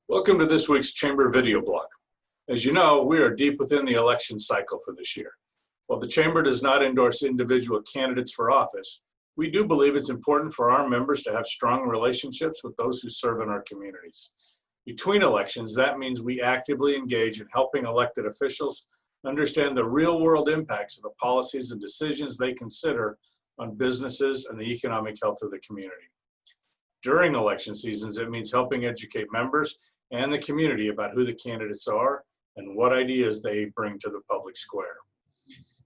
Welcome to this week's Chamber video blog. As you know, we are deep within the election cycle for this year. While the Chamber does not endorse individual candidates for office, we do believe it's important for our members to have strong relationships with those who serve in our communities. Between elections, that means we actively engage in helping elected officials understand the real-world impacts of the policies and decisions they consider on businesses and the economic health of the community. During election seasons, it means helping educate members and the community about who the candidates are and what ideas they bring to the public square.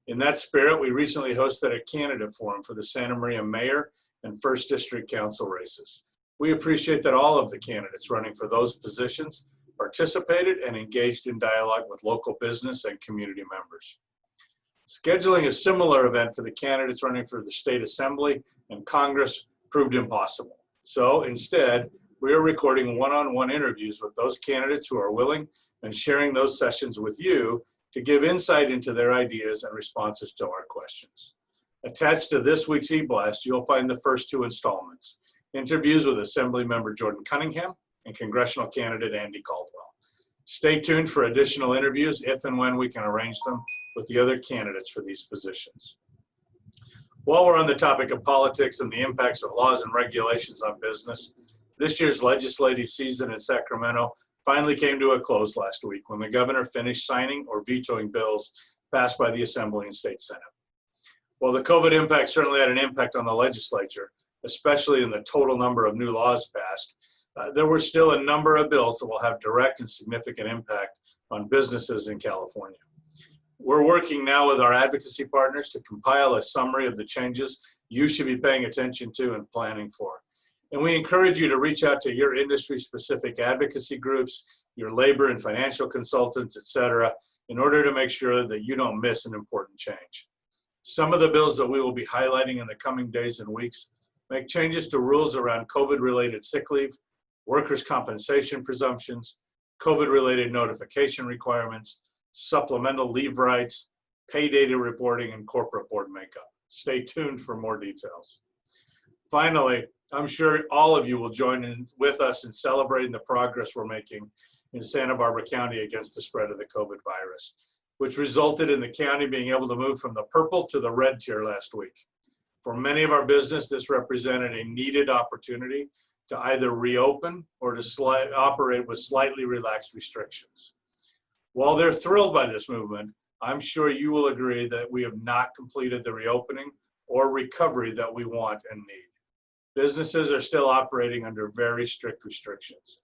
In that spirit, we recently hosted a candidate forum for the Santa Maria Mayor and 1st District Council races. We appreciate that all of the candidates running for those positions participated and engaged in dialogue with local business and community members. Scheduling a similar event for the candidates running for the State Assembly and Congress proved impossible. So instead, we are recording one-on-one interviews with those candidates who are willing and sharing those sessions with you to give insight into their ideas and responses to our questions. Attached to this week's e-blast, you'll find the first two installments, interviews with Assembly Member Jordan Cunningham and Congressional candidate Andy Caldwell. Stay tuned for additional interviews if and when we can arrange them with the other candidates for these positions. While we're on the topic of politics and the impacts of laws and regulations on business, this year's legislative season in Sacramento finally came to a close last week when the governor finished signing or vetoing bills passed by the Assembly and State Senate. While the COVID impact certainly had an impact on the legislature, especially in the total number of new laws passed, there were still a number of bills that will have direct and significant impact on businesses in California. We're working now with our advocacy partners to compile a summary of the changes you should be paying attention to and planning for. And we encourage you to reach out to your industry-specific advocacy groups, your labor and financial consultants, etc., in order to make sure that you don't miss an important change. Some of the bills that we will be highlighting in the coming days and weeks make changes to rules around COVID-related sick leave, workers' compensation presumptions, COVID-related notification requirements, supplemental leave rights, pay data reporting, and corporate board makeup. Stay tuned for more details. Finally, I'm sure all of you will join in with us in celebrating the progress we're making in Santa Barbara County against the spread of the COVID virus, which resulted in the county being able to move from the purple to the red tier last week. For many of our business, this represented a needed opportunity to either reopen or to operate with slightly relaxed restrictions. While they're thrilled by this movement, I'm sure you will agree that we have not completed the reopening or recovery that we want and need. Businesses are still operating under very strict restrictions.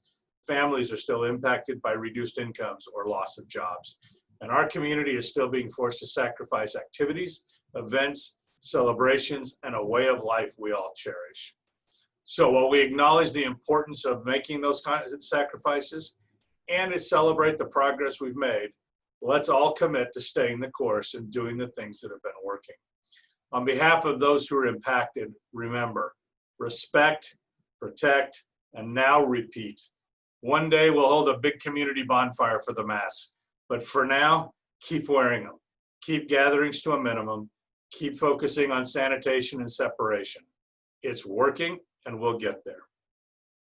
Families are still impacted by reduced incomes or loss of jobs. And our community is still being forced to sacrifice activities, events, celebrations, and a way of life we all cherish. So while we acknowledge the importance of making those kinds of sacrifices and to celebrate the progress we've made, let's all commit to staying the course and doing the things that have been working. On behalf of those who are impacted, remember, respect, protect, and now repeat. One day we'll hold a big community bonfire for the masks, but for now, keep wearing them. Keep gatherings to a minimum. Keep focusing on sanitation and separation. It's working, and we'll get there.